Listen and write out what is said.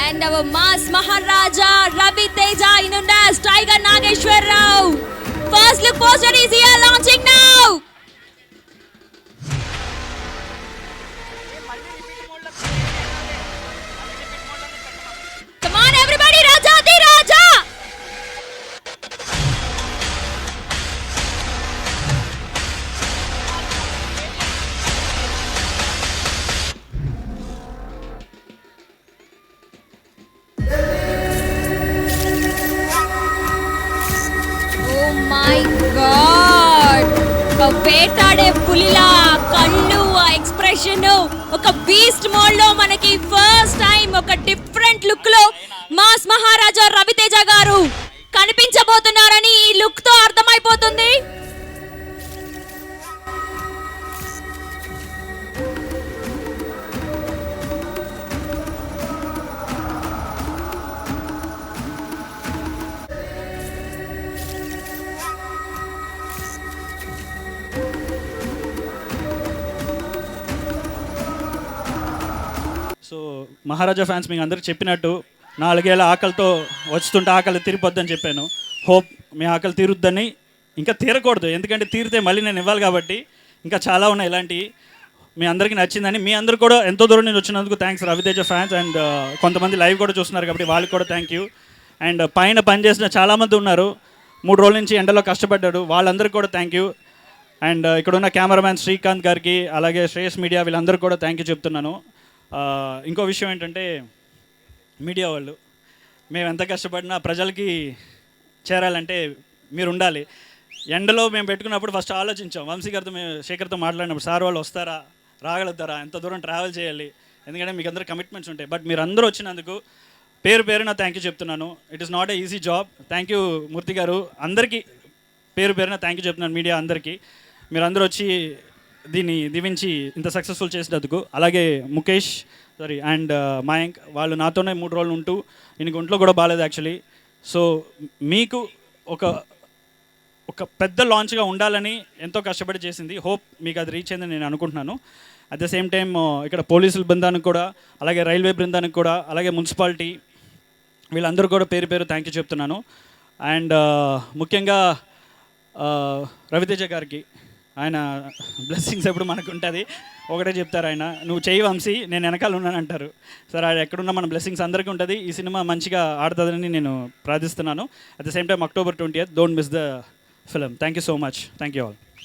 And our Mass Maharaja Ravi Teja in as Tiger Nageshwar Rao. First look poster is here launching now. Come on everybody, Raja Di Raja. Oh my God! ఒక వేటాడే పులిలా కళ్ళు ఆ expression ఒక beast mode లో మనకి first time ఒక different look లో mass మహారాజా రవితేజ గారు కనిపించబోతున్నారని ఈ లుక్ తో అర్థమైపోతుంది. సో మహారాజా ఫ్యాన్స్ మీకు అందరికి చెప్పినట్టు 4 ఏళ్ళ ఆకలితో వస్తుంటే ఆకలి తీరిపోద్దని చెప్పాను. హోప్ మీ ఆకలి తీరుద్దని, ఇంకా తీరకూడదు, ఎందుకంటే తీరితే మళ్ళీ నేను ఇవ్వాలి కాబట్టి ఇంకా చాలా ఉన్నాయి ఇలాంటివి. మీ అందరికీ నచ్చిందని, మీ అందరు కూడా ఎంతో దూరం నుంచి వచ్చినందుకు థ్యాంక్స్ రవితేజ ఫ్యాన్స్. అండ్ కొంతమంది లైవ్ కూడా చూస్తున్నారు కాబట్టి వాళ్ళకి కూడా థ్యాంక్ యూ. అండ్ పైన పనిచేసిన చాలామంది ఉన్నారు, 3 రోజుల నుంచి ఎండలో కష్టపడ్డాడు, వాళ్ళందరికీ కూడా థ్యాంక్ యూ. అండ్ ఇక్కడ ఉన్న కెమెరామ్యాన్ శ్రీకాంత్ గారికి, అలాగే శ్రేయస్ మీడియా, వీళ్ళందరికీ కూడా థ్యాంక్ యూ చెప్తున్నాను. ఇంకో విషయం ఏంటంటే మీడియా వాళ్ళు, మేము ఎంత కష్టపడినా ప్రజలకి చేరాలంటే మీరు ఉండాలి. ఎండలో మేము పెట్టుకున్నప్పుడు ఫస్ట్ ఆలోచించాం, వంశీ గారితో మేము శేఖర్తో మాట్లాడినప్పుడు, సార్ వాళ్ళు వస్తారా, రాగలుగుతారా, ఎంత దూరం ట్రావెల్ చేయాలి, ఎందుకంటే మీకు అందరూ కమిట్మెంట్స్ ఉంటాయి. బట్ మీరు అందరూ వచ్చినందుకు పేరు పేరున థ్యాంక్ యూ చెప్తున్నాను. It is not a easy job. Thank you Murthy గారు, అందరికీ పేరు పేరున థ్యాంక్ యూ చెప్తున్నాను. మీడియా అందరికీ మీరు అందరూ వచ్చి దీన్ని దీవించి ఇంత సక్సెస్ఫుల్ చేసినందుకు. అలాగే ముఖేష్ అండ్ మయాంక్, వాళ్ళు నాతోనే 3 రోజులు ఉంటూ, ఈయనకి ఒంట్లో కూడా బాగాలేదు యాక్చువల్లీ. సో మీకు ఒక పెద్ద లాంచ్గా ఉండాలని ఎంతో కష్టపడి చేసింది. హోప్ మీకు అది రీచ్ అయిందని నేను అనుకుంటున్నాను. అట్ ద సేమ్ టైం ఇక్కడ పోలీసుల బృందానికి కూడా, అలాగే రైల్వే బృందానికి కూడా, అలాగే మున్సిపాలిటీ, వీళ్ళందరూ కూడా పేరు పేరు థ్యాంక్ యూ చెప్తున్నాను. అండ్ ముఖ్యంగా రవితేజ గారికి, ఆయన బ్లెస్సింగ్స్ ఎప్పుడు మనకు ఉంటుంది. ఒకటే చెప్తారు ఆయన, నువ్వు చెయ్యి వంశీ, నేను వెనకాల ఉన్నాను అంటారు. సరే, ఆయన ఎక్కడున్నా మన బ్లెస్సింగ్స్ అందరికీ ఉంటుంది. ఈ సినిమా మంచిగా ఆడుతుందని నేను ప్రార్థిస్తున్నాను. At the same time October 20th, don't miss the film. Thank you so much. Thank you all.